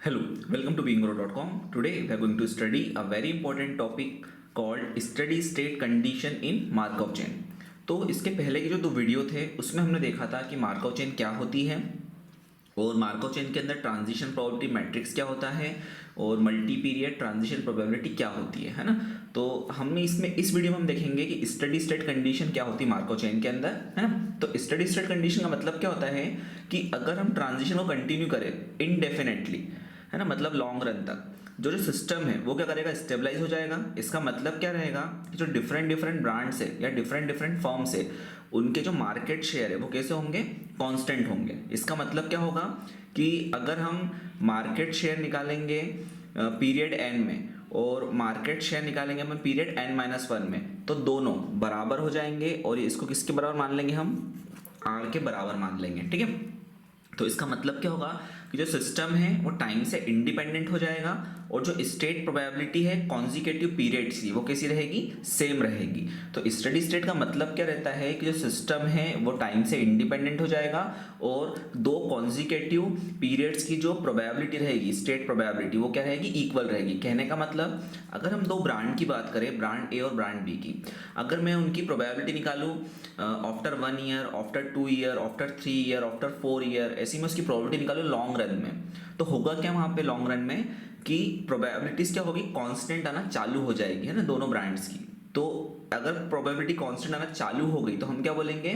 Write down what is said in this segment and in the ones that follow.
Hello, welcome to beinggrow.com. Today we are going to study a very important topic called steady state condition in Markov chain. तो इसके पहले के जो दो video थे उसमें हमने देखा था कि मार्कव चेन क्या होती है और मार्कव चेन के अंदर ट्रांजिशन प्रोबेबिलिटी मैट्रिक्स क्या होता है और मल्टी पीरियड ट्रांजिशन प्रोबेबिलिटी क्या होती है ना। तो हमने इसमें इस वीडियो में हम देखेंगे कि स्टेडी स्टेट कंडीशन क्या होती है मार्कव चेन के अंदर, है ना। तो स्टेडी स्टेट कंडीशन का मतलब क्या होता है कि अगर हम ट्रांजिशन को कंटिन्यू करें इनडेफिनेटली, है ना, मतलब लॉन्ग रन तक जो सिस्टम है वो क्या करेगा, स्टेबलाइज हो जाएगा। इसका मतलब क्या रहेगा कि जो डिफरेंट ब्रांड्स है या डिफरेंट फर्म्स है उनके जो मार्केट शेयर है वो कैसे होंगे, कांस्टेंट होंगे। इसका मतलब क्या होगा कि अगर हम मार्केट शेयर निकालेंगे पीरियड एन में और मार्केट शेयर निकालेंगे हम पीरियड n-1 में, तो दोनों बराबर हो जाएंगे और इसको किसके बराबर मान लेंगे, हम आर के बराबर मान लेंगे, ठीक है। तो इसका मतलब क्या होगा कि जो सिस्टम है वो टाइम से इंडिपेंडेंट हो जाएगा और जो स्टेट प्रोबेबिलिटी है कॉन्जिक्यूटिव पीरियड्स की वो कैसी रहेगी, सेम रहेगी। तो स्टेडी स्टेट का मतलब क्या रहता है कि जो सिस्टम है वो टाइम से इंडिपेंडेंट हो जाएगा और दो कॉन्जिक्यूटिव पीरियड्स की जो प्रोबेबिलिटी रहेगी, स्टेट प्रोबेबिलिटी, वो क्या रहेगी, इक्वल रहेगी। कहने का मतलब अगर हम दो ब्रांड की बात करें, ब्रांड ए और ब्रांड बी की, अगर मैं उनकी प्रोबेबिलिटी निकालूं after 1 year, after 2 year, after 3 year, after 4 year, ऐसी मैं उसकी प्रोबेबिलिटी निकालूं लॉन्ग रन में, तो होगा क्या वहाँ पे लॉन्ग रन में कि प्रोबेबिलिटीज क्या होगी, कांस्टेंट आना चालू हो जाएगी, है ना, दोनों ब्रांड्स की। तो अगर प्रोबेबिलिटी कांस्टेंट आना चालू हो गई तो हम क्या बोलेंगे,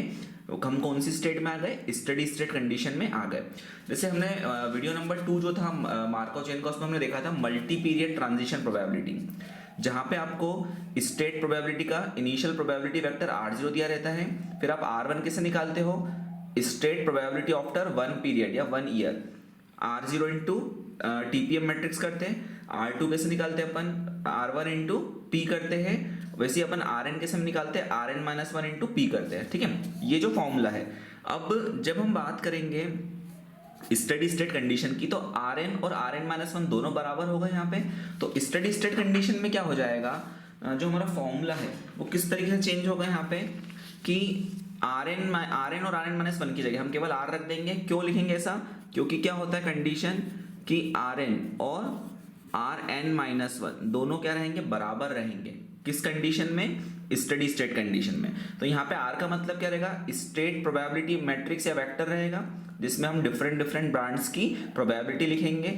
हम कौन सी स्टेट में आ गए, स्टेडी स्टेट कंडीशन में आ गए। जैसे हमने वीडियो नंबर 2 जो था मार्कव चेन का, उसमें हमने देखा था मल्टी पीरियड ट्रांजिशन प्रोबेबिलिटी, जहां पे आपको स्टेट प्रोबेबिलिटी का इनिशियल प्रोबेबिलिटी वेक्टर r0 दिया रहता है, फिर आप r1 कैसे निकालते हो, स्टेट प्रोबेबिलिटी आफ्टर 1 पीरियड या 1 year, r0 into TPM matrix करते हैं, r2 कैसे निकालते हैं अपन, r1 इंटू पी करते हैं, वैसे ही अपन rn कैसे निकालते हैं, rn-1 इंटू पी करते हैं, ठीक है। ये जो फॉर्मूला है, अब जब हम बात करेंगे स्टेडी स्टेट कंडीशन की तो Rn और Rn-1 दोनों बराबर होगा यहाँ पे। तो स्टेडी स्टेट कंडीशन में क्या हो जाएगा, जो हमारा फॉर्मूला है वो किस तरीके से चेंज होगा यहाँ पे कि Rn और Rn-1 की जगह हम केवल R रख देंगे। क्यों लिखेंगे ऐसा, क्योंकि क्या होता है कंडीशन कि Rn और Rn-1 दोनों क्या रहेंगे, बराबर रहेंगे। किस कंडीशन में, स्टेडी स्टेट कंडीशन में। तो यहाँ पे R का मतलब क्या रहेगा, स्टेट प्रोबेबिलिटी मैट्रिक्स या वेक्टर रहेगा जिसमें हम डिफरेंट ब्रांड्स की प्रोबेबिलिटी लिखेंगे।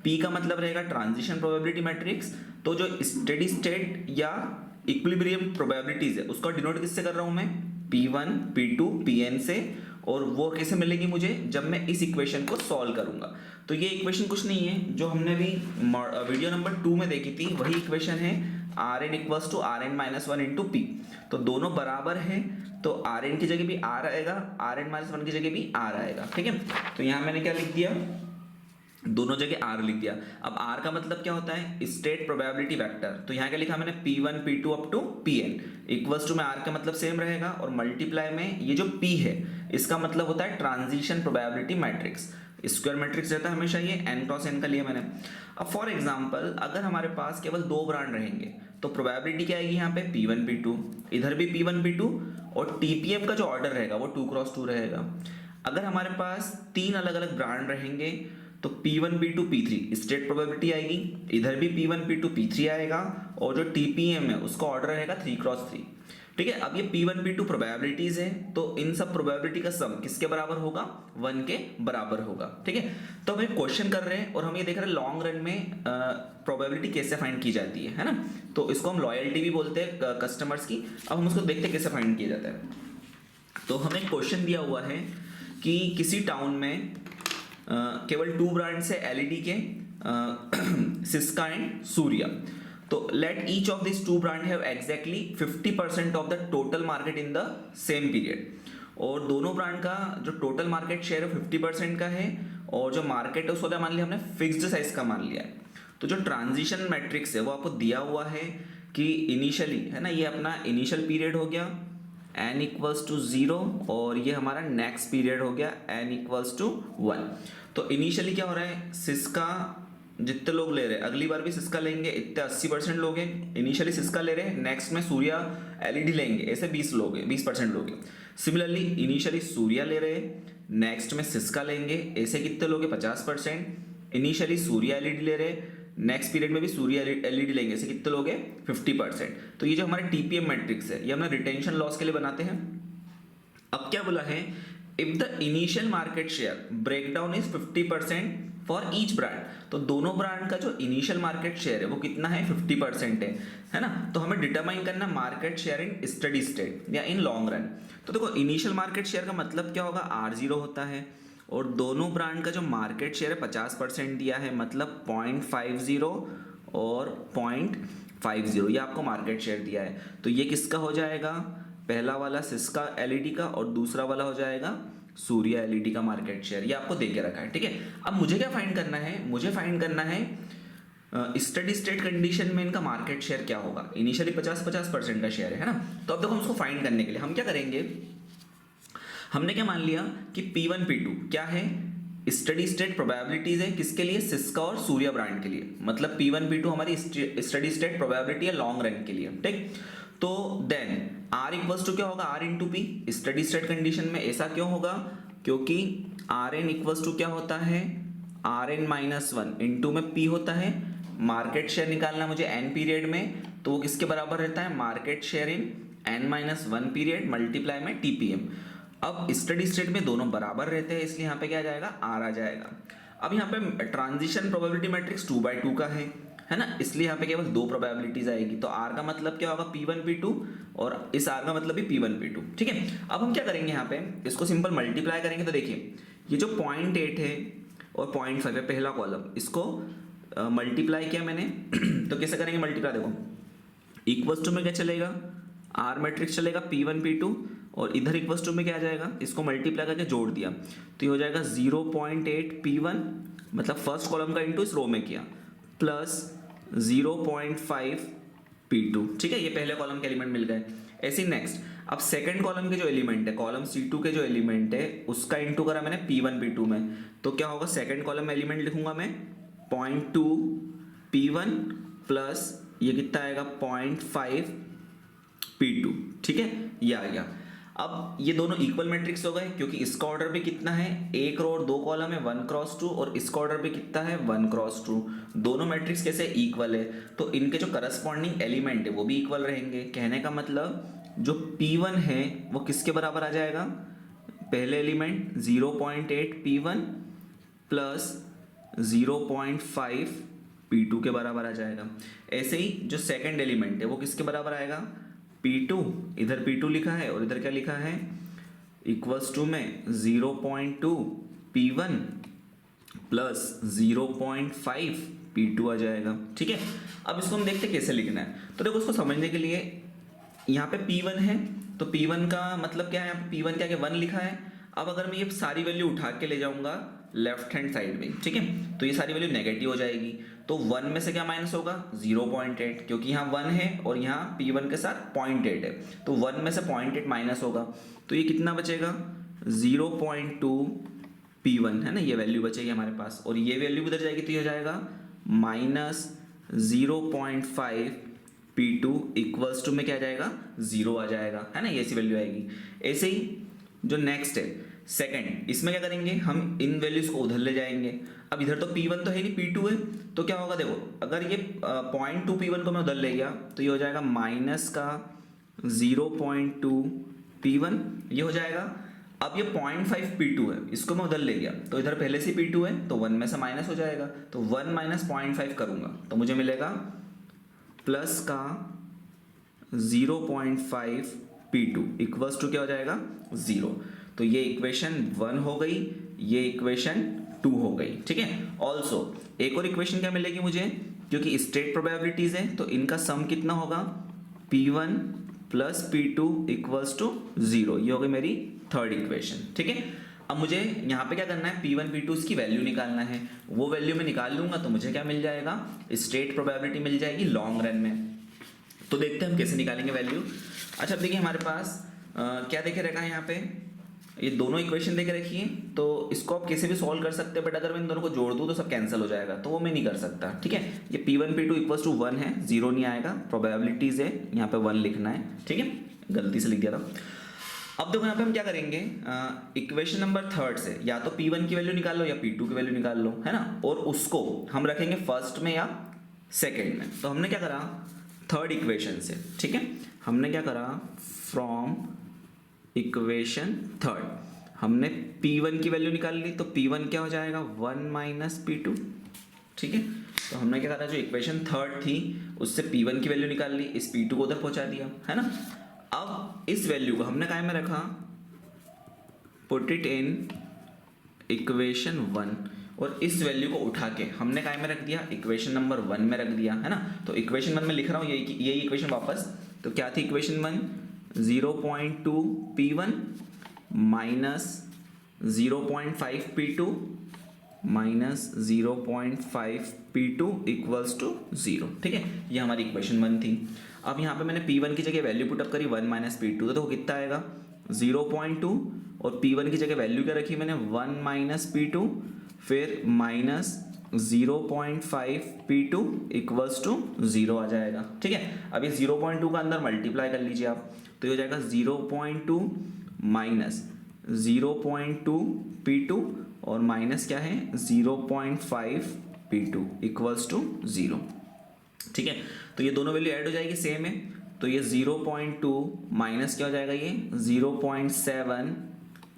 P का मतलब रहेगा ट्रांजिशन प्रोबेबिलिटी मैट्रिक्स। तो जो स्टेडी स्टेट या इक्विलिब्रियम प्रोबेबिलिटीज है उसको डिनोट किससे कर रहा हूं मैं, P1 P2 Pn से, और वो कैसे मिलेगी मुझे, जब मैं इस इक्वेशन को सॉल्व करूंगा। तो ये इक्वेशन कुछ नहीं है, जो हमने भी वीडियो नंबर 2 में देखी थी वही इक्वेशन है, Rn equals to Rn-1 into P. तो दोनों बराबर है, तो Rn की जगह भी R आएगा, Rn-1 की जगह भी R आएगा, ठीक है। तो यहाँ मैंने क्या लिख दिया, दोनों जगह R लिख दिया। अब R का मतलब क्या होता है, स्टेट प्रोबेबिलिटी वेक्टर। तो यहाँ क्या लिखा मैंने, P1 P2 up to Pn equals to में R का मतलब सेम रहेगा और मल्टीप्लाई में ये जो P है इसका मतलब होता है transition probability matrix. Square matrix रहता है हमेशा, ये n क्रॉस n का लिया मैंने। अब फॉर एग्जांपल अगर हमारे पास केवल दो ब्रांड रहेंगे तो प्रोबेबिलिटी क्या आएगी यहाँ पे, P1 P2, इधर भी P1 P2, और टीपीएम का जो ऑर्डर रहेगा वो 2 क्रॉस 2 रहेगा। अगर हमारे पास तीन अलग अलग ब्रांड रहेंगे तो P1 P2 P3 state probability आएगी, इधर भी P1 P2 P3 आएगा, और जो टीपीएम है उसका ऑर्डर रहेगा 3 क्रॉस 3, ठीक है। अब ये P1 P2 प्रोबेबिलिटीज है, तो इन सब प्रोबेबिलिटी का सम किसके बराबर होगा, 1 के बराबर होगा, ठीक है। तो हम एक क्वेश्चन कर रहे हैं और हम ये देख रहे हैं लॉन्ग रन में प्रोबेबिलिटी कैसे फाइंड की जाती है ना। तो इसको हम लॉयल्टी भी बोलते हैं कस्टमर्स की। अब हम उसको देखते हैं कैसे फाइंड किया जाता है। तो हमें क्वेश्चन दिया हुआ है कि किसी टाउन में केवल 2 ब्रांड से एलईडी के, सिस्का एंड सूर्या। तो let each of this 2 brand have exactly 50% of the total market in the same period. और दोनों ब्रांड का जो टोटल मार्केट शेयर है 50% का है, और जो मार्केट है उसको मान लिया हमने फिक्स्ड साइज का मान लिया है। तो जो ट्रांजिशन मैट्रिक्स है वो आपको दिया हुआ है कि इनिशियली, है ना, ये अपना इनिशियल पीरियड हो गया n इक्वल्स टू 0, और ये हमारा नेक्स्ट पीरियड हो गया n इक्वल्स टू 1। तो इनिशियली क्या हो रहा है, सिस्का जितने लोग ले रहे हैं, अगली बार भी सिस्का लेंगे, इतने 80% लोग हैं, इनिशियली सिस्का ले रहे हैं, नेक्स्ट में सूर्या एलईडी लेंगे, ऐसे 20 लोग हैं, 20% लोग हैं। सिमिलरली इनिशियली सूर्या ले रहे हैं, नेक्स्ट में सिस्का लेंगे, ऐसे कितने लोग हैं, 50%, इनिशियली सूर्य एलईडी ले रहे, नेक्स्ट पीरियड में भी सूर्य एलईडी लेंगे, ऐसे कितने लोग हैं 50%। तो ये जो हमारे टीपीएम मैट्रिक्स है ये हमने रिटेंशन लॉस के लिए बनाते हैं। अब क्या बोला है, if the initial market share breakdown is 50% for each brand, तो दोनों ब्रांड का जो इनिशियल मार्केट शेयर है वो कितना है 50% है ना। तो हमें डिटरमाइन करना market share in steady state या इन लॉन्ग रन। तो देखो इनिशियल मार्केट शेयर का मतलब क्या होगा, R0 होता है, और दोनों ब्रांड का जो मार्केट शेयर है 50% दिया है, मतलब 0.50 और 0.50 ये आपको मार्केट शेयर दिया है। तो ये किसका हो जाएगा, पहला वाला सिस्का एलईडी का और दूसरा वाला हो जाएगा सूर्य एलईडी का मार्केट शेयर, ये आपको दे के रखा है, ठीक है। अब मुझे क्या फाइंड करना है, मुझे फाइंड करना है स्टडी स्टेट कंडीशन में इनका मार्केट शेयर क्या होगा। इनिशियली 50% का शेयर है ना। तो अब देखो हम उसको फाइंड करने के लिए हम क्या करेंगे, हमने क्या मान लिया कि P1 P2 क्या है, स्टडी स्टेट प्रोबेबिलिटीज है, किसके लिए, सिस्का और सूर्य ब्रांड के लिए, मतलब P1 P2 हमारी स्टडी स्टेट प्रोबेबिलिटी है लॉन्ग रन के लिए, ठीक। तो देन R इक्वल्स टू क्या होगा, R into P. Steady state condition में ऐसा क्यों होगा, क्योंकि Rn इक्वल्स टू क्या होता है, Rn-1 इंटू में P होता है। मार्केट शेयर निकालना मुझे n पीरियड में, तो वो किसके बराबर रहता है, market share in n-1 period multiply में टीपीएम। अब स्टडी स्टेट में दोनों बराबर रहते हैं, इसलिए यहाँ पे क्या आ जाएगा, R आ जाएगा। अब यहाँ पे ट्रांजिशन प्रोबेबिलिटी मैट्रिक्स 2/2 का है ना, इसलिए यहाँ पे केवल 2 प्रोबेबिलिटीज आएगी। तो R का मतलब क्या होगा P1 P2 और इस R का मतलब भी P1 P2, ठीक है। अब हम क्या करेंगे, यहाँ पे इसको सिंपल मल्टीप्लाई करेंगे। तो देखिए ये जो 0.8 है और 0.5 है पहला कॉलम, इसको मल्टीप्लाई किया मैंने तो कैसे करेंगे मल्टीप्लाई, देखो इक्वल्स टू में क्या चलेगा, R मैट्रिक्स चलेगा P1 P2 और इधर इक्वल्स टू में क्या आ जाएगा, इसको मल्टीप्लाई करके जोड़ दिया तो ये हो जाएगा 0.8 P1, मतलब फर्स्ट कॉलम का इंटू इस रो में किया, प्लस 0.5 P2, ठीक है। ये पहले कॉलम के एलिमेंट मिल गए। ऐसे नेक्स्ट अब सेकंड कॉलम के जो एलिमेंट है, कॉलम C2 के जो एलिमेंट है उसका इंटू करा मैंने P1 P2 में, तो क्या होगा, सेकंड कॉलम में एलिमेंट लिखूंगा मैं 0.2 P1 प्लस ये कितना आएगा 0.5 P2, ठीक है, ये आ गया। अब ये दोनों इक्वल मैट्रिक्स हो गए, क्योंकि इसका ऑर्डर भी कितना है, 1 रो और 2 कॉलम है 1x2, और इसका ऑर्डर भी कितना है 1x2। दोनों मैट्रिक्स कैसे इक्वल है, तो इनके जो करस्पॉन्डिंग एलिमेंट है वो भी इक्वल रहेंगे। कहने का मतलब जो P1 है वो किसके बराबर आ जाएगा, पहले एलिमेंट 0.8 P1 प्लस 0.5 P2 के बराबर आ जाएगा। ऐसे ही जो सेकंड एलिमेंट है वो किसके बराबर आएगा, P2, इधर P2 लिखा है और इधर क्या लिखा है, इक्वल्स टू में 0.2 P1 प्लस 0.5 P2 आ जाएगा, ठीक है। अब इसको हम देखते कैसे लिखना है। तो देखो उसको समझने के लिए यहाँ पे P1 है, तो P1 का मतलब क्या है, यहाँ पे P1 क्या है 1 लिखा है। अब अगर मैं ये सारी वैल्यू उठा के ले जाऊंगा लेफ्ट हैंड साइड में, ठीक है, तो ये सारी वैल्यू नेगेटिव हो जाएगी। तो 1 में से क्या माइनस होगा 0.8, क्योंकि यहाँ 1 है और यहाँ P1 के साथ 0.8 है, तो 1 में से 0.8 माइनस होगा, तो ये कितना बचेगा 0.2 P1 है ना, ये वैल्यू बचेगी हमारे पास, और ये वैल्यू उधर जाएगी तो ये हो जाएगा माइनस 0.5 P2 इक्वल्स टू में क्या आ जाएगा 0 आ जाएगा, है ना, ये ऐसी वैल्यू आएगी। ऐसे ही जो नेक्स्ट है सेकंड, इसमें क्या करेंगे, हम इन वैल्यूज को उधर ले जाएंगे। अब इधर तो P1 तो है नहीं, P2 है, तो क्या होगा, देखो अगर ये 0.2 P1 को मैं उधर ले गया तो ये हो जाएगा माइनस का 0.2 P1, ये हो जाएगा। अब ये 0.5 P2 है, इसको मैं उधर ले गया तो इधर पहले से P2 है, तो 1 में से माइनस हो जाएगा, तो 1 माइनस 0.5 करूंगा तो मुझे मिलेगा प्लस का 0.5 P2 इक्वल्स टू क्या हो जाएगा 0। तो ये इक्वेशन 1 हो गई, ये इक्वेशन 2 हो गई, ठीक है। ऑल्सो एक और इक्वेशन क्या मिलेगी मुझे, क्योंकि स्टेट प्रोबेबिलिटीज है तो इनका सम कितना होगा P1 plus P2 equals to 0, ये हो गई मेरी थर्ड इक्वेशन, ठीक है। अब मुझे यहाँ पे क्या करना है, P1 P2 की वैल्यू निकालना है, वो वैल्यू मैं निकाल लूंगा तो मुझे क्या मिल जाएगा, स्टेट प्रोबेबिलिटी मिल जाएगी लॉन्ग रन में। तो देखते हैं हम कैसे निकालेंगे वैल्यू। अच्छा अब देखिए हमारे पास क्या देखे रखा है, यहाँ पे ये दोनों इक्वेशन देके रखी है, तो इसको आप कैसे भी सॉल्व कर सकते हैं, बट अगर मैं इन दोनों को जोड़ दूं तो सब कैंसिल हो जाएगा, तो वो मैं नहीं कर सकता, ठीक है। ये P1 P2 इक्वल्स टू 1 है, 0 नहीं आएगा, प्रोबेबिलिटीज है यहाँ पे 1 लिखना है, ठीक है, गलती से लिख दिया था। अब देखो यहाँ पे हम क्या करेंगे, इक्वेशन नंबर थर्ड से या तो P1 की वैल्यू निकाल लो या P2 की वैल्यू निकाल लो, है ना, और उसको हम रखेंगे फर्स्ट में या सेकंड में। तो हमने क्या करा थर्ड इक्वेशन से, ठीक है, हमने क्या करा फ्रॉम इक्वेशन थर्ड हमने P1 की वैल्यू निकाल ली, तो P1 क्या हो जाएगा 1 माइनस P2, ठीक है। तो हमने क्या करा, जो इक्वेशन थर्ड थी उससे P1 की वैल्यू निकाल ली, इस P2 को उधर पहुंचा दिया, है ना। अब इस वैल्यू को हमने काय में रखा, पुट इट इन इक्वेशन 1, और इस वैल्यू को उठा के हमने काय में रख दिया, इक्वेशन नंबर 1 में रख दिया, है ना। तो इक्वेशन 1 में लिख रहा हूँ यही इक्वेशन वापस। तो क्या थी equation 1, 0.2 P1 minus 0.5 P2 minus 0.5 P2 equals to 0, ठीक है। ये हमारी इक्वेशन 1 थी। अब यहाँ पे मैंने P1 की जगह वैल्यू पुटअप करी 1 माइनस P2, तो कितना आएगा 0.2, और P1 की जगह वैल्यू क्या रखी मैंने 1 माइनस P2, फिर माइनस 0.5 P2 इक्वल्स टू 0 आ जाएगा, ठीक है। अब ये 0.2 का अंदर मल्टीप्लाई कर लीजिए आप, तो ये हो जाएगा 0.2 माइनस 0.2 P2 और माइनस क्या है 0.5 P2 इक्वल्स टू 0, ठीक है। तो ये दोनों वैल्यू ऐड हो जाएगी, सेम है। तो ये 0.2 माइनस क्या हो जाएगा, ये 0.7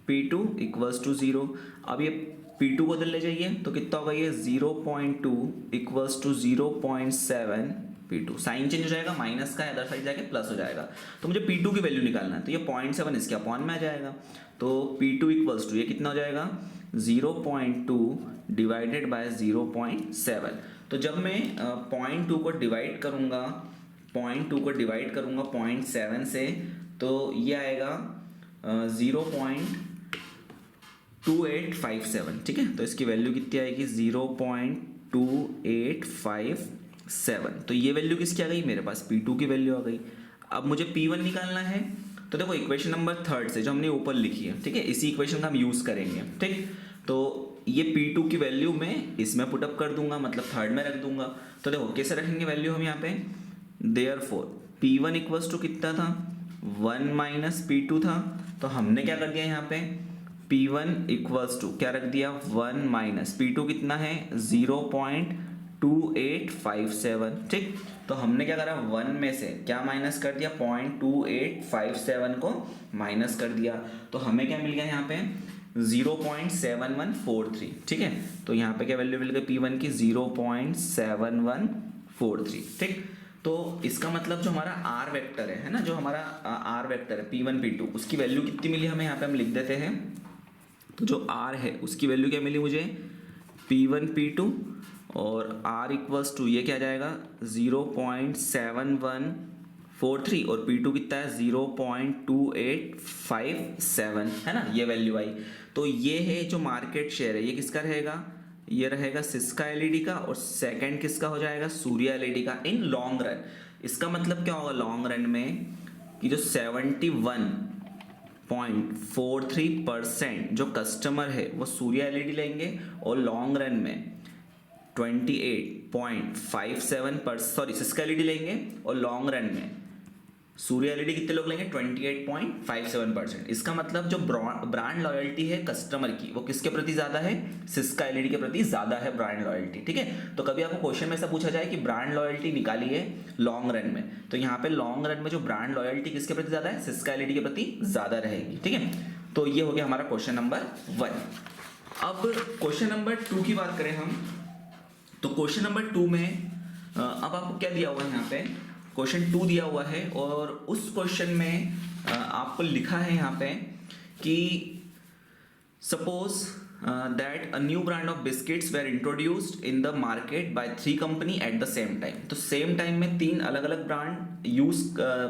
P2 इक्वल्स टू 0। अब ये P2 को उधर ले जाइए तो कितना होगा, ये 0.2 equals to 0.7 P2। Sign change हो जाएगा, माइनस का अदर साइड जाके प्लस हो जाएगा। तो मुझे P2 की वैल्यू निकालना है, तो ये 0.7 इसके अपॉन में आ जाएगा। तो P2 इक्वल्स टू ये कितना हो जाएगा 0.2 डिवाइडेड बाय 0.7। तो जब मैं 0.2 को डिवाइड करूँगा 0.7 से, तो ये आएगा 0.2857, ठीक है। तो इसकी वैल्यू कितनी आएगी 0.2857। तो ये वैल्यू किसकी आ गई, मेरे पास P2 की वैल्यू आ गई। अब मुझे P1 निकालना है, तो देखो इक्वेशन नंबर थर्ड से जो हमने ऊपर लिखी है, ठीक है, इसी इक्वेशन का हम यूज़ करेंगे, ठीक। तो ये P2 की वैल्यू मैं इसमें पुटअप कर दूंगा, मतलब थर्ड में रख दूंगा। तो देखो कैसे रखेंगे वैल्यू हम यहाँ पे, देयरफॉर P1 इक्वल्स टू कितना था 1 माइनस P2 था। तो हमने क्या कर दिया यहाँ पे, P1 इक्वल्स टू क्या रख दिया 1 माइनस P2 कितना है 0.2857, ठीक। तो हमने क्या करा 1 में से क्या माइनस कर दिया 0.2857 को माइनस कर दिया। तो हमें क्या मिल गया यहाँ पे 0.7143, ठीक है। तो यहाँ पे क्या वैल्यू मिल गई P1 की 0.7143, ठीक। तो इसका मतलब जो हमारा R वेक्टर है ना, जो हमारा R वेक्टर है P1 P2, उसकी वैल्यू कितनी मिली हमें, यहाँ पे हम लिख देते हैं। तो जो R है उसकी वैल्यू क्या मिली मुझे P1 P2, और R इक्वल्स टू ये क्या जाएगा 0.7143, और P2 कितना है 0.2857, है ना, ये वैल्यू आई। तो ये है जो मार्केट शेयर है, ये किसका रहेगा, ये रहेगा सिस्का एलईडी का, और सेकंड किसका हो जाएगा सूर्या एलईडी का इन लॉन्ग रन। इसका मतलब क्या होगा लॉन्ग रन में कि जो 71.43% जो कस्टमर है वो सूर्या एलईडी लेंगे, और लॉन्ग रन में 28.57% सॉरी सिस्का एलईडी लेंगे, और लॉन्ग रन में सूर्या एलईडी कितने लोग लेंगे 28.57%। इसका मतलब जो ब्रांड लॉयल्टी है कस्टमर की वो किसके प्रति ज़्यादा है, सिस्का एलईडी के प्रति ज़्यादा है ब्रांड लॉयल्टी, ठीक है। तो कभी आपको क्वेश्चन में ऐसा पूछा जाए कि ब्रांड लॉयल्टी निकालिए लॉन्ग रन में, तो यहाँ पे लॉन्ग रन में जो ब्रांड लॉयल्टी किसके प्रति ज़्यादा है, सिस्का एलईडी के प्रति ज़्यादा रहेगी, ठीक है। तो ये हो गया हमारा क्वेश्चन नंबर 1। अब क्वेश्चन नंबर 2 की बात करें हम, तो क्वेश्चन नंबर 2 में अब आपको क्या दिया हुआ है, यहाँ पे क्वेश्चन 2 दिया हुआ है, और उस क्वेश्चन में आपको लिखा है यहाँ पे कि suppose that a new brand of biscuits were introduced in the market by 3 company at the same time. तो सेम टाइम में 3 अलग अलग ब्रांड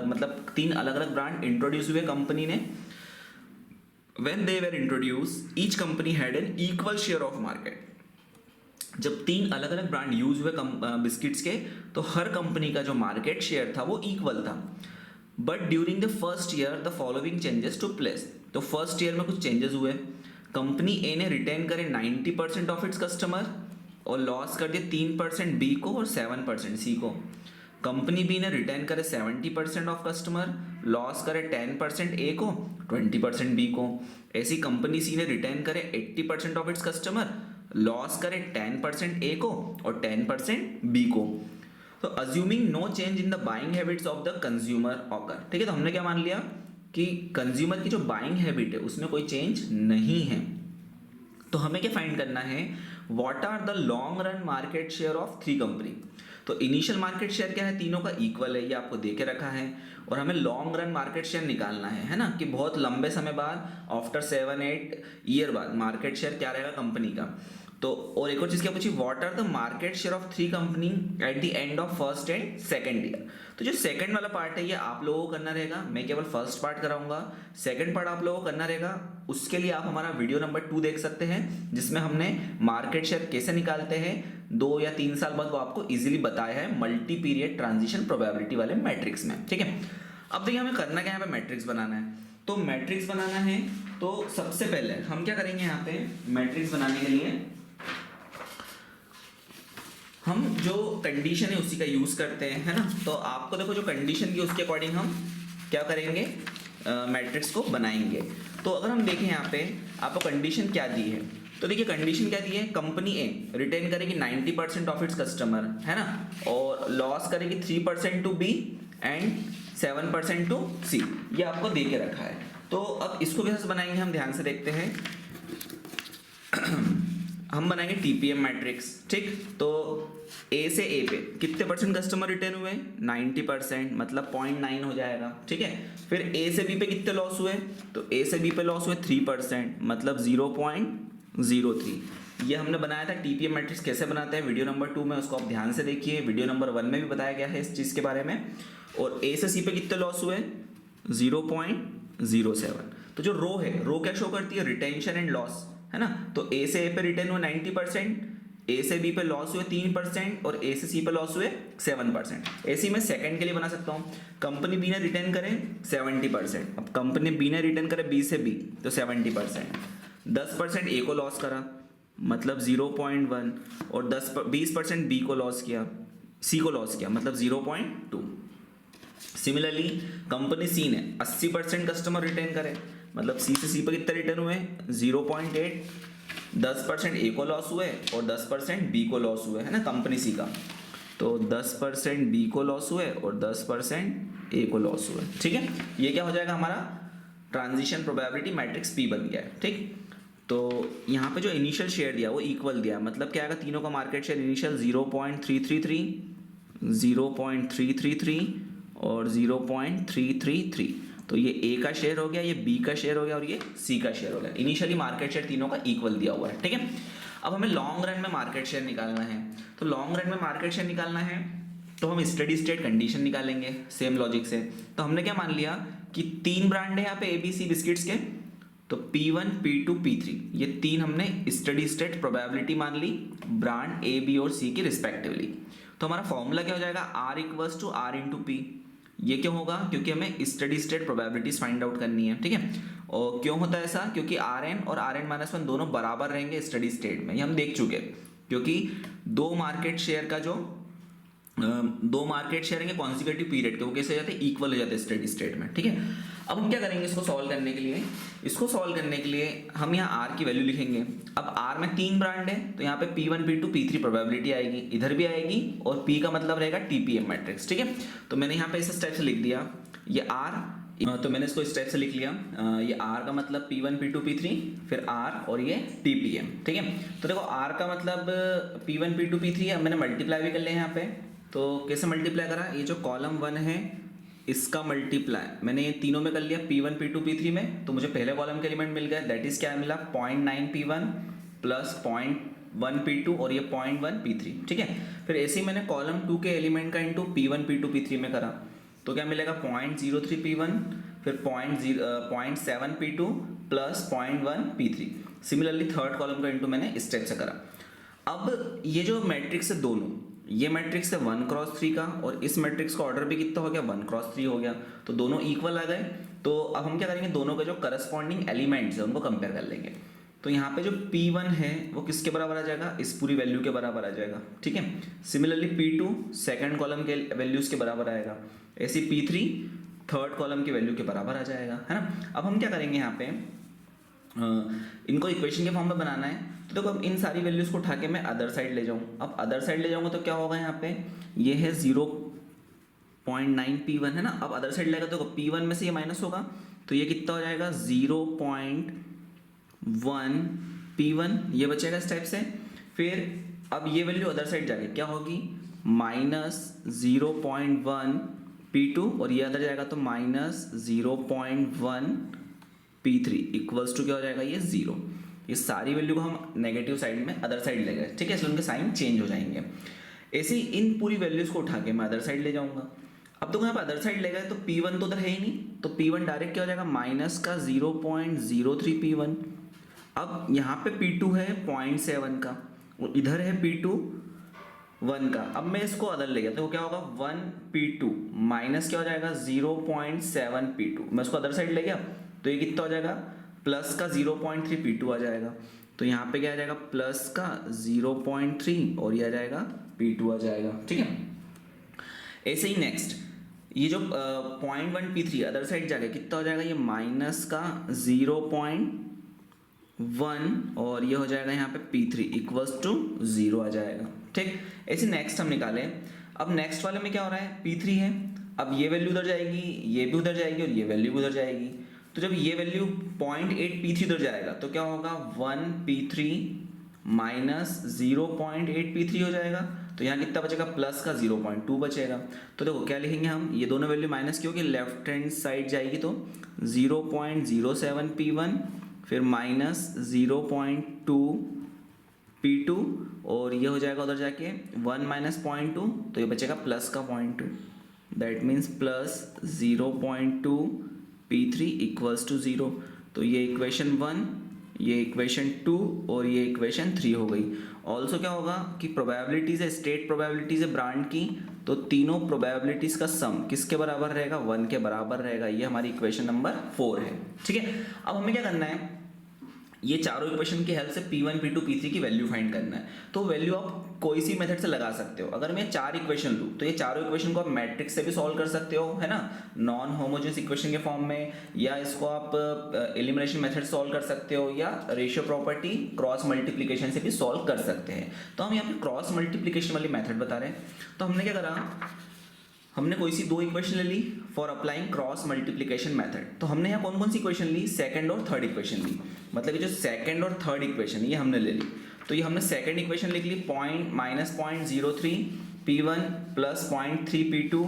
मतलब 3 अलग अलग ब्रांड इंट्रोड्यूस हुए कंपनी ने। When they were introduce each company had an equal share of market. जब 3 अलग अलग ब्रांड यूज हुए बिस्किट्स के, तो हर कंपनी का जो मार्केट शेयर था वो इक्वल था। But during the first year the following changes to place. तो फर्स्ट ईयर में कुछ चेंजेस हुए, कंपनी ए ने रिटेन करे 90% ऑफ इट्स कस्टमर और लॉस कर दिया 3% बी को और 7% सी को। कंपनी बी ने रिटेन करे 70% ऑफ कस्टमर, लॉस करे 10% ए को, 20% बी को। ऐसी कंपनी सी ने रिटेन करे 80% ऑफ इट्स कस्टमर, लॉस करे 10% ए को और 10% बी को। तो assuming no change in the buying habits of the consumer occur, ठीक है। तो हमने क्या मान लिया कि कंज्यूमर की जो बाइंग हैबिट है उसमें कोई चेंज नहीं है। तो हमें क्या फाइंड करना है, what are the long run market share of three company. तो इनिशियल मार्केट शेयर क्या है, तीनों का इक्वल है, ये आपको दे के रखा है। और हमें लॉन्ग रन मार्केट शेयर निकालना है ना, कि बहुत लंबे समय बाद आफ्टर 7-8 ईयर बाद मार्केट शेयर क्या रहेगा कंपनी का। तो और एक और चीज़ क्या पूछी, what are the market share of three company at the end of first and second year. तो जो सेकंड वाला पार्ट है ये आप लोगों को करना रहेगा, मैं केवल फर्स्ट पार्ट कराऊंगा, सेकंड पार्ट आप लोगों को करना रहेगा। उसके लिए आप हमारा वीडियो नंबर 2 देख सकते हैं, जिसमें हमने मार्केट शेयर कैसे निकालते हैं 2 या 3 साल बाद, वो आपको इजीली बताया है मल्टी पीरियड ट्रांजिशन प्रोबेबिलिटी वाले मैट्रिक्स में, ठीक है। अब देखिए हमें करना क्या है, यहाँ पे मैट्रिक्स बनाना है। तो मैट्रिक्स बनाना है तो सबसे पहले हम क्या करेंगे, यहाँ पे मैट्रिक्स बनाने के लिए हम जो कंडीशन है उसी का यूज करते हैं, है ना। तो आपको देखो जो कंडीशन की उसके अकॉर्डिंग हम क्या करेंगे, मैट्रिक्स को बनाएंगे। तो अगर हम देखें यहाँ पे आपको कंडीशन क्या दी है, तो देखिए कंडीशन क्या दी है, कंपनी ए रिटेन करेगी 90% ऑफ इट्स कस्टमर, है ना, और लॉस करेगी 3% टू बी एंड 7% टू सी, ये आपको दे के रखा है। तो अब इसको कैसे बनाएंगे हम ध्यान से देखते हैं। हम बनाएंगे टीपीएम मैट्रिक्स, ठीक। तो ए से ए पे कितने परसेंट कस्टमर रिटर्न हुए, 90%, मतलब 0.9 हो जाएगा, ठीक है। फिर ए से बी पे कितने लॉस हुए, तो ए से बी पे लॉस हुए 3%, मतलब 0.03। ये हमने बनाया था टीपीएम मैट्रिक्स कैसे बनाते हैं, वीडियो नंबर 2 में, उसको आप ध्यान से देखिए। वीडियो नंबर 1 में भी बताया गया है इस चीज़ के बारे में। और ए से सी पे कितने लॉस हुए, 0.07। तो जो रो है, रो क्या शो करती है, रिटेंशन एंड लॉस, है ना। तो ए से ए पे रिटर्न हुए 90%, ए से बी पे लॉस हुए 3% और ए से सी पे लॉस हुए 7%। ऐसे ही मैं सेकंड के लिए बना सकता हूँ, कंपनी बी ने रिटर्न करे 70%। अब कंपनी बी ने रिटर्न करे बी से बी तो 70%, 10% ए को लॉस करा मतलब 0.1 और 20% बी को लॉस किया, सी को लॉस किया मतलब 0.2। सिमिलरली कंपनी सी ने 80% कस्टमर रिटर्न करे, मतलब सी से सी पर कितने रिटर्न हुए 0.8, 10% ए को लॉस हुए और 10% बी को लॉस हुए, है ना, कंपनी सी का। तो 10% बी को लॉस हुए और 10% ए को लॉस हुए, ठीक है। ये क्या हो जाएगा, हमारा ट्रांजिशन प्रोबेबिलिटी मैट्रिक्स पी बन गया है, ठीक। तो यहाँ पे जो इनिशियल शेयर दिया वो इक्वल दिया, मतलब क्या आएगा, तीनों का मार्केट शेयर इनिशियल 0.333, 0.333 और 0.333। तो ये ए का शेयर हो गया, ये बी का शेयर हो गया और ये सी का शेयर हो गया। इनिशियली मार्केट शेयर तीनों का इक्वल दिया हुआ है, ठीक है। अब हमें लॉन्ग रन में मार्केट शेयर निकालना है। तो लॉन्ग रन में मार्केट शेयर निकालना है तो हम स्टेडी स्टेट कंडीशन निकालेंगे सेम लॉजिक से। तो हमने क्या मान लिया कि 3 ब्रांड है यहाँ पे ABC बिस्किट्स के, तो P1, P2, P3, ये 3 हमने स्टेडी स्टेट प्रोबेबिलिटी मान ली ब्रांड A, B और C की रिस्पेक्टिवली। तो हमारा फॉर्मूला क्या हो जाएगा, R equals to R into P। ये क्यों होगा, क्योंकि हमें steady state probabilities find out करनी है, ठीक है। और क्यों होता है ऐसा, क्योंकि Rn और Rn-1 दोनों बराबर रहेंगे स्टेडी स्टेट में, ये हम देख चुके हैं। क्योंकि दो मार्केट शेयर हैं कॉन्सिक्यूटिव पीरियड के, वो कैसे हो जाते हैं, इक्वल हो जाते हैं स्टेडी स्टेट में, ठीक है। अब हम क्या करेंगे इसको सॉल्व करने के लिए, हम यहाँ R की वैल्यू लिखेंगे। अब R में 3 ब्रांड है तो यहाँ पे P1, P2, P3 प्रोबेबिलिटी आएगी, इधर भी आएगी, और P का मतलब रहेगा TPM मैट्रिक्स, ठीक है। तो मैंने यहाँ पे इस टाइप से लिख दिया, ये R, तो मैंने इसको इस टाइप से लिख लिया, ये R का मतलब P1, P2, P3, फिर R और ये TPM, ठीक है। तो देखो R का मतलब P1, P2, P3 है, मैंने मल्टीप्लाई भी कर लिया यहाँ पे। तो कैसे मल्टीप्लाई करा, ये जो कॉलम 1 है इसका मल्टीप्लाई मैंने ये तीनों में कर लिया, P1, P2, P3 में, तो मुझे पहले कॉलम के एलिमेंट मिल गया, दैट इज क्या मिला, 0.9 P1 प्लस 0.1 P2 और ये 0.1 P3, ठीक है। फिर ऐसे ही मैंने कॉलम 2 के एलिमेंट का इंटू P1, P2, P3 में करा, तो क्या मिलेगा 0.03 P1 फिर 0.7 P2 plus 0.1 P3। Similarly third column का इंटू मैंने इस टाइप से करा। अब ये जो मैट्रिक्स है दोनों, ये मैट्रिक्स है 1x3 का और इस मैट्रिक्स का ऑर्डर भी कितना हो गया, 1x3 हो गया, तो दोनों इक्वल आ गए। तो अब हम क्या करेंगे, दोनों के जो करस्पॉन्डिंग एलिमेंट्स है उनको कंपेयर कर लेंगे। तो यहाँ पे जो P1 है वो किसके बराबर आ जाएगा, इस पूरी वैल्यू के बराबर आ जाएगा, ठीक है। सिमिलरली P2 सेकंड कॉलम के वैल्यूज के बराबर आएगा, ऐसे P3 थर्ड कॉलम की वैल्यू के बराबर आ जाएगा, है ना। अब हम क्या करेंगे यहाँ पे, इनको इक्वेशन के फॉर्म में बनाना है। तो देखो अब इन सारी वैल्यूज को उठा के मैं अदर साइड ले जाऊँ, अब अदर साइड ले जाऊँगा तो क्या होगा, यहाँ पे ये है 0.9 P1 है ना। अब अदर साइड लेगा तो P1 में से ये माइनस होगा तो ये कितना हो जाएगा 0.1 P1, ये बचेगा इस टाइप से। फिर अब ये वैल्यू अदर साइड जाके क्या होगी, -0.1 P2 और ये अदर जाएगा तो -0.1 P3 इक्वल्स टू क्या हो जाएगा, ये 0। ये सारी वैल्यू को हम नेगेटिव साइड में अदर साइड ले गए, ठीक है, इसलिए उनके साइन चेंज हो जाएंगे। ऐसे ही इन पूरी वैल्यूज को उठा के मैं अदर साइड ले जाऊंगा। अब तो यहाँ पर अदर साइड ले गए तो P1 तो उधर है ही नहीं, तो P1 डायरेक्ट क्या हो जाएगा, माइनस का 0.03 P1। अब यहाँ पे P2 है 0.7 का और इधर है P2 1 का। अब मैं इसको अदर ले गया तो क्या होगा 1 P2 माइनस क्या हो जाएगा 0.7 P2। मैं इसको अदर साइड ले गया तो ये कितना हो जाएगा, प्लस का 0.3 P2 आ जाएगा। तो यहाँ पे क्या आ जाएगा, प्लस का 0.3 और ये आ जाएगा P2 आ जाएगा, ठीक है। ऐसे ही नेक्स्ट ये जो 0.1 P3 अदर साइड जाके कितना हो जाएगा, ये माइनस का 0.1 और ये हो जाएगा यहाँ पे P3 इक्वल्स टू 0 आ जाएगा, ठीक। ऐसे नेक्स्ट हम निकालें। अब नेक्स्ट वाले में क्या हो रहा है, P3 है, अब ये वैल्यू उधर जाएगी, ये भी उधर जाएगी और ये वैल्यू भी उधर जाएगी। तो जब ये वैल्यू 0.8 P3 उधर जाएगा तो क्या होगा 1 P3 माइनस 0.8 P3 हो जाएगा। तो यहाँ कितना बचेगा, प्लस का 0.2 बचेगा। तो देखो क्या लिखेंगे हम, ये दोनों वैल्यू माइनस की होगी, लेफ्ट हैंड साइड जाएगी तो 0.07 P1 फिर माइनस 0.2 P2 और ये हो जाएगा उधर जाके 1 माइनस 0.2 तो ये बचेगा प्लस का 0.2, that means plus 0.2 P3 equals to 0। तो ये इक्वेशन 1, ये इक्वेशन 2 और ये इक्वेशन 3 हो गई। ऑल्सो क्या होगा कि प्रोबेबिलिटीज़ है, स्टेट प्रोबेबिलिटीज़ है ब्रांड की, तो तीनों प्रोबेबिलिटीज़ का सम किसके बराबर रहेगा, 1 के बराबर रहेगा। ये हमारी इक्वेशन नंबर 4 है, ठीक है। अब हमें क्या करना है, ये चारों इक्वेशन की हेल्प से P1 P2 P3 की वैल्यू फाइंड करना है। तो वैल्यू आप कोई सी मेथड से लगा सकते हो। अगर मैं 4 इक्वेशन लूँ तो ये चारों इक्वेशन को आप मैट्रिक्स से भी सॉल्व कर सकते हो, है ना, नॉन होमोजेनियस इक्वेशन के फॉर्म में, या इसको आप एलिमिनेशन मेथड सॉल्व कर सकते हो, या रेशियो प्रॉपर्टी क्रॉस मल्टीप्लिकेशन से भी सॉल्व कर सकते हैं। तो हम यहाँ पे क्रॉस मल्टीप्लिकेशन वाली मेथड बता रहे हैं। तो हमने क्या करा, हमने कोई सी 2 इक्वेशन ले ली for applying cross multiplication method. तो हमने यहाँ कौन कौन सी इक्वेशन ली, सेकंड और थर्ड इक्वेशन ली। मतलब ये जो सेकंड और थर्ड इक्वेशन ये हमने ले ली। तो ये हमने सेकंड इक्वेशन लिख ली, -0.03 P1 प्लस 0.3 P2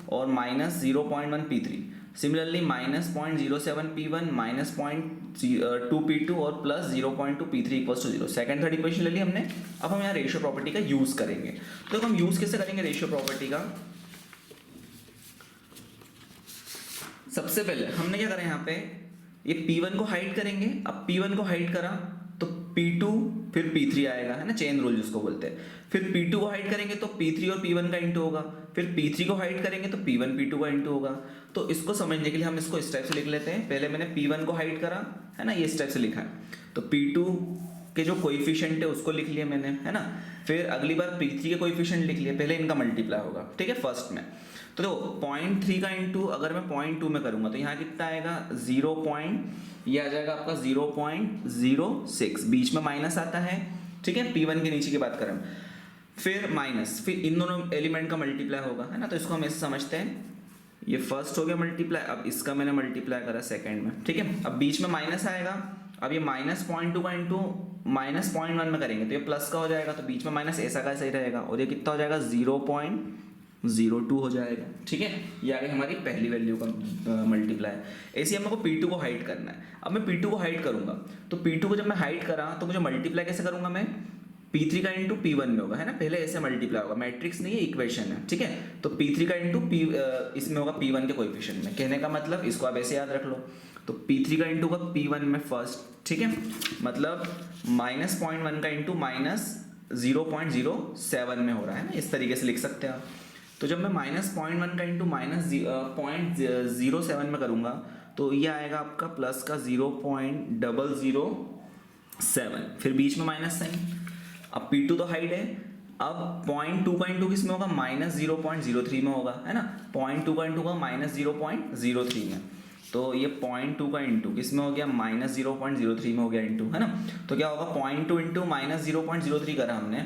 और -0.1 P3। सिमिलरली -0.07 P1 -0.2 P2 और plus 0.2 P3 equals to 0। Second third equation ले ली हमने। अब हम यहाँ रेशियो प्रॉपर्टी का यूज करेंगे। तो हम यूज कैसे करेंगे रेशियो प्रॉपर्टी का, सबसे पहले हमने क्या करा, यहाँ पे ये P1 को हाइड करेंगे। अब P1 को हाइड करा तो P2 फिर P3 आएगा, है ना, चेन रूल जिसको बोलते हैं। फिर P2 को हाइड करेंगे तो P3 और P1 का इंटू होगा। फिर P3 को हाइड करेंगे तो P1 P2 का इंटू होगा। तो इसको समझने के लिए हम इसको इस टाइप से लिख लेते हैं। पहले मैंने P1 को हाइड करा, है ना, ये इस टाइप से लिखा है। तो P2 के जो कोएफिशिएंट है उसको लिख लिया मैंने, है ना। फिर अगली बार P3 के कोएफिशिएंट लिख लिए, पहले इनका मल्टीप्लाई होगा, ठीक है, फर्स्ट में। तो देखो 0.3 का इंटू अगर मैं 0.2 में करूंगा तो यहाँ कितना आएगा 0. ये आ जाएगा आपका 0.06, बीच में माइनस आता है, ठीक है, P1 के नीचे की बात करें। फिर माइनस, फिर इन दोनों एलिमेंट का मल्टीप्लाई होगा, है ना। तो इसको हम ऐसे समझते हैं, ये फर्स्ट हो गया मल्टीप्लाई, अब इसका मैंने मल्टीप्लाई करा सेकेंड में, ठीक है। अब बीच में माइनस आएगा, अब ये -0.2 का इंटू -0.1 में करेंगे तो ये प्लस का हो जाएगा, तो बीच में माइनस ऐसा का ऐसा ही रहेगा और ये कितना हो जाएगा 0.02 हो जाएगा, ठीक है। ये आ गई हमारी पहली वैल्यू का मल्टीप्लाई। ऐसे ही हम लोग को P2 को हाइड करना है। अब मैं P2 को हाइड करूंगा तो P2 को जब मैं हाइड करा तो मुझे मल्टीप्लाई कैसे करूंगा मैं, P3 का इंटू P1 में होगा, है ना, पहले ऐसे मल्टीप्लाई होगा, मैट्रिक्स नहीं है इक्वेशन है, ठीक है। तो P3 का इंटू इसमें होगा P1 के कोएफिशिएंट में। कहने का मतलब इसको आप ऐसे याद रख लो, तो P3 का इंटू होगा P1 में फर्स्ट, ठीक है, मतलब -0.1 का इंटू -0.07 में हो रहा है ना, इस तरीके से लिख सकते हैं आप। तो जब मैं -0.1 का इंटू -0.07 में करूँगा तो ये आएगा आपका प्लस का 0.005 7, फिर बीच में माइनस साइन। अब P2 तो हाइट है, अब .2 का इंटू किस में होगा, -0.03 में होगा, है ना। .2 का इंटू होगा -0.03 में, तो ये .2 का इंटू किस में हो गया, -0.03 में हो गया इंटू, है ना। तो क्या होगा, 0.2 इंटू -0.03 करा हमने,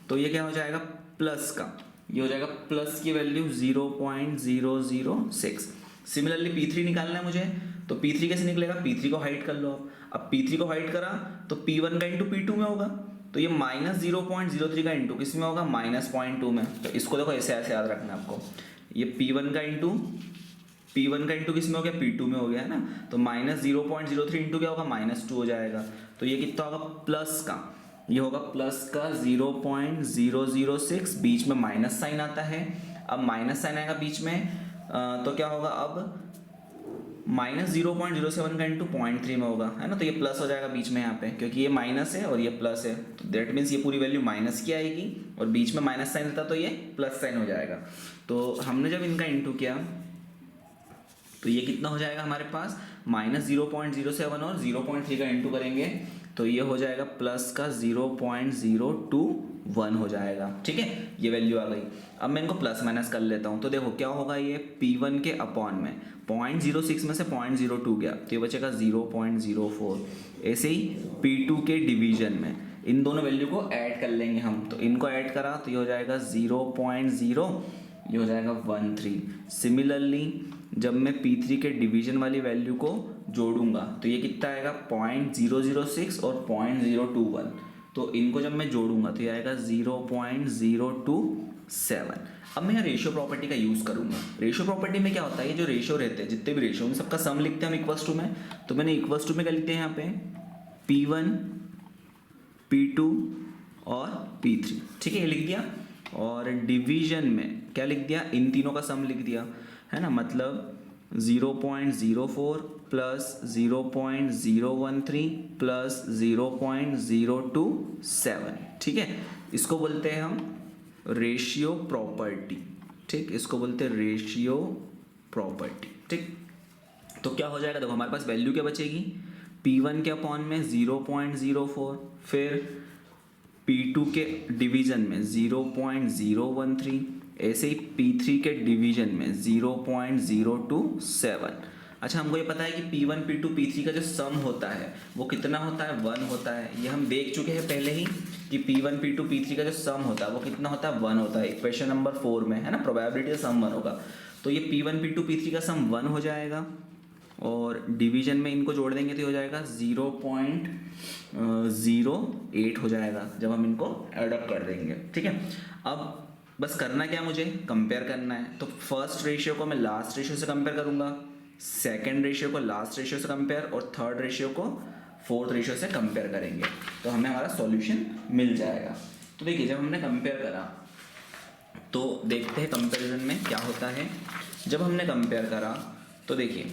तो ये क्या हो जाएगा, प्लस का, ये हो जाएगा प्लस की वैल्यू 0.006। सिमिलरली P3 निकालना है मुझे, तो P3 कैसे निकलेगा, P3 को हाइट कर लो अब P3 को हाइट करा तो P1 का इंटू P2 में होगा, तो ये -0.03 का इंटू किस में होगा, -0.2 में। तो इसको देखो ऐसे ऐसे याद रखना है आपको, ये P1 का इंटू किस में हो गया, P2 में हो गया, है ना। तो -0.03 इंटू क्या होगा, -2 हो जाएगा। तो ये कितना होगा, प्लस का, ये होगा प्लस का 0.006, बीच में माइनस साइन आता है। अब माइनस साइन आएगा बीच में, तो क्या होगा, अब -0.07 का इंटू 0.3 में होगा, है ना। तो ये प्लस हो जाएगा बीच में यहाँ पे, क्योंकि ये माइनस है और ये प्लस है, तो दैट मीन्स ये पूरी वैल्यू माइनस की आएगी, और बीच में माइनस साइन रहता तो ये प्लस साइन हो जाएगा। तो हमने जब इनका इंटू किया तो ये कितना हो जाएगा हमारे पास, -0.07 और 0.3 का इंटू करेंगे तो ये हो जाएगा प्लस का 0.021 हो जाएगा, ठीक है। ये वैल्यू आ गई। अब मैं इनको प्लस माइनस कर लेता हूँ, तो देखो क्या होगा, ये P1 के अपॉन में 0.06 में से 0.02 गया, तो ये बचेगा 0.04। ऐसे ही P2 के डिवीजन में इन दोनों वैल्यू को ऐड कर लेंगे हम, तो इनको ऐड करा तो ये हो जाएगा 0.0, ये हो जाएगा 13। सिमिलरली जब मैं P3 के डिवीजन वाली वैल्यू को जोड़ूंगा तो ये कितना आएगा, 0.006 और 0.021, तो इनको जब मैं जोड़ूंगा तो ये आएगा 0.027। अब मैं यहाँ रेशियो प्रॉपर्टी का यूज़ करूंगा। रेशियो प्रॉपर्टी में क्या होता है, ये जो रेशियो रहते हैं, जितने भी रेशियो उन सबका सम लिखते हैं हम इक्वल्स टू में, तो मैंने इक्वल्स टू में क्या लिखते हैं यहाँ पे, P1 P2 और P3, ठीक है, ये लिख दिया। और डिवीजन में क्या लिख दिया, इन तीनों का सम लिख दिया, है ना। मतलब 0.04 प्लस 0.013 प्लस 0.027, ठीक है। इसको बोलते हैं हम रेशियो प्रॉपर्टी, ठीक, इसको बोलते हैं रेशियो प्रॉपर्टी, ठीक। तो क्या हो जाएगा, देखो हमारे पास वैल्यू क्या बचेगी, P1 के अपॉन में 0.04, फिर P2 के डिवीजन में 0.013, ऐसे ही P3 के डिवीजन में 0.027। अच्छा, हमको ये पता है कि P1 P2 P3 का जो सम होता है वो कितना होता है, 1 होता है। ये हम देख चुके हैं पहले ही कि P1 P2 P3 का जो सम होता है वो कितना होता है, 1 होता है। इक्वेशन नंबर 4 में, है ना, प्रोबेबिलिटी का सम 1 होगा। तो ये P1 P2 P3 का सम 1 हो जाएगा, और डिवीजन में इनको जोड़ देंगे तो हो जाएगा 0.08 हो जाएगा जब हम इनको एडअप कर देंगे, ठीक है। अब बस करना क्या, मुझे कंपेयर करना है। तो फर्स्ट रेशियो को मैं लास्ट रेशियो से कंपेयर करूंगा, सेकंड रेशियो को लास्ट रेशियो से कंपेयर, और थर्ड रेशियो को फोर्थ रेशियो से कंपेयर करेंगे, तो हमें हमारा सॉल्यूशन मिल जाएगा। तो देखिए, जब हमने कंपेयर करा तो देखते हैं कंपेरिजन में क्या होता है। जब हमने कंपेयर करा तो देखिए,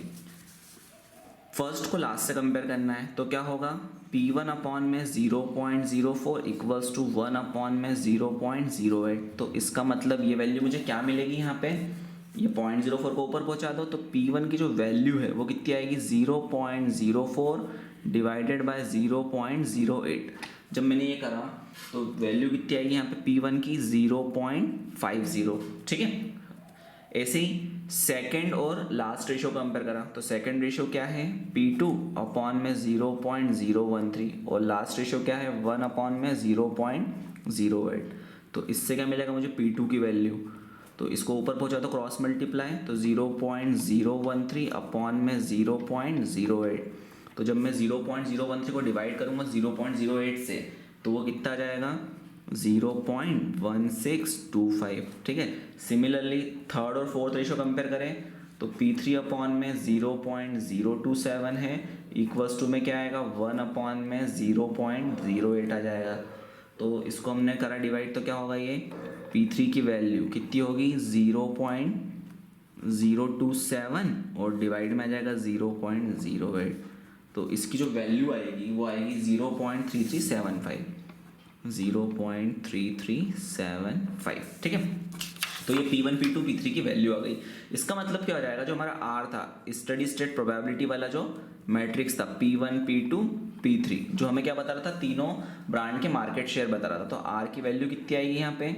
फर्स्ट को लास्ट से कंपेयर करना है, तो क्या होगा, P1 अपॉन में 0.04 इक्वल्स टू 1 अपॉन में 0.08। तो इसका मतलब ये वैल्यू मुझे क्या मिलेगी, यहाँ पे ये 0.04 को ऊपर पहुँचा दो, तो P1 की जो वैल्यू है वो कितनी आएगी, 0.04 डिवाइडेड बाय 0.08। जब मैंने ये करा तो वैल्यू कितनी आएगी यहाँ पे P1 की, 0.50, ठीक है। ऐसे ही सेकंड और लास्ट रेशियो कंपेयर करा, तो सेकंड रेशियो क्या है, P2 अपॉन में 0.013, और लास्ट रेशियो क्या है, 1 अपॉन में 0.08। तो इससे क्या मिलेगा मुझे, P2 की वैल्यू, तो इसको ऊपर पहुंचा तो क्रॉस मल्टीप्लाई, तो 0.013 अपॉन में 0.08। तो जब मैं 0.013 को डिवाइड करूँगा 0.08 से, तो वो कितना आ जाएगा, 0.1625, ठीक है। सिमिलरली थर्ड और फोर्थ रेशियो कंपेयर करें तो P3 अपॉन में 0.027 है, इक्वल्स टू में क्या आएगा, 1 अपॉन में 0.08 आ जाएगा। तो इसको हमने करा डिवाइड, तो क्या होगा, ये P3 की वैल्यू कितनी होगी, 0.027, और डिवाइड में आ जाएगा 0.08। तो इसकी जो वैल्यू आएगी वो आएगी 0.3375, 0.3375, ठीक है। तो ये P1 P2 P3 की वैल्यू आ गई। इसका मतलब क्या हो जाएगा, जो हमारा R था, स्टडी स्टेट प्रोबेबिलिटी वाला जो मैट्रिक्स था P1 P2 P3, जो हमें क्या बता रहा था, तीनों ब्रांड के मार्केट शेयर बता रहा था। तो R की वैल्यू कितनी आएगी यहाँ पे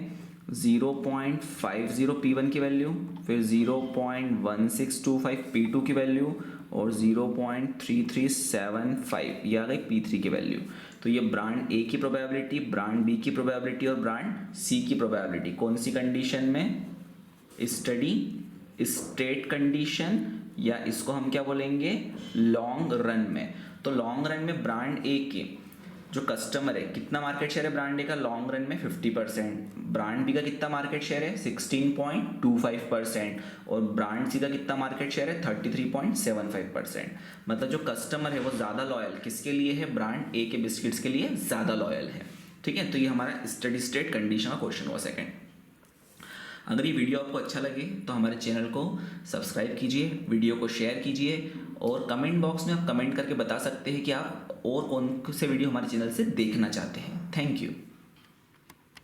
0.50 P1 की वैल्यू, फिर 0.1625 P2 की वैल्यू और 0.3375 ये आ गई P3 की वैल्यू। तो ये ब्रांड ए की प्रोबेबिलिटी, ब्रांड बी की प्रोबेबिलिटी और ब्रांड सी की प्रोबेबिलिटी कौन सी कंडीशन में, स्टडी स्टेट कंडीशन, या इसको हम क्या बोलेंगे, लॉन्ग रन में। तो लॉन्ग रन में ब्रांड ए के जो कस्टमर है कितना मार्केट शेयर है ब्रांड ए का लॉन्ग रन में 50%, ब्रांड बी का कितना मार्केट शेयर है 16.25% और ब्रांड सी का कितना मार्केट शेयर है 33.75%। मतलब जो कस्टमर है वो ज़्यादा लॉयल किसके लिए है, ब्रांड ए के बिस्किट्स के लिए ज़्यादा लॉयल है। ठीक है, तो ये हमारा स्टडी स्टेट कंडीशन का क्वेश्चन हुआ सेकेंड। अगर ये वीडियो आपको अच्छा लगे तो हमारे चैनल को सब्सक्राइब कीजिए, वीडियो को शेयर कीजिए और कमेंट बॉक्स में आप कमेंट करके बता सकते हैं कि आप और कौन से वीडियो हमारे चैनल से देखना चाहते हैं। Thank you.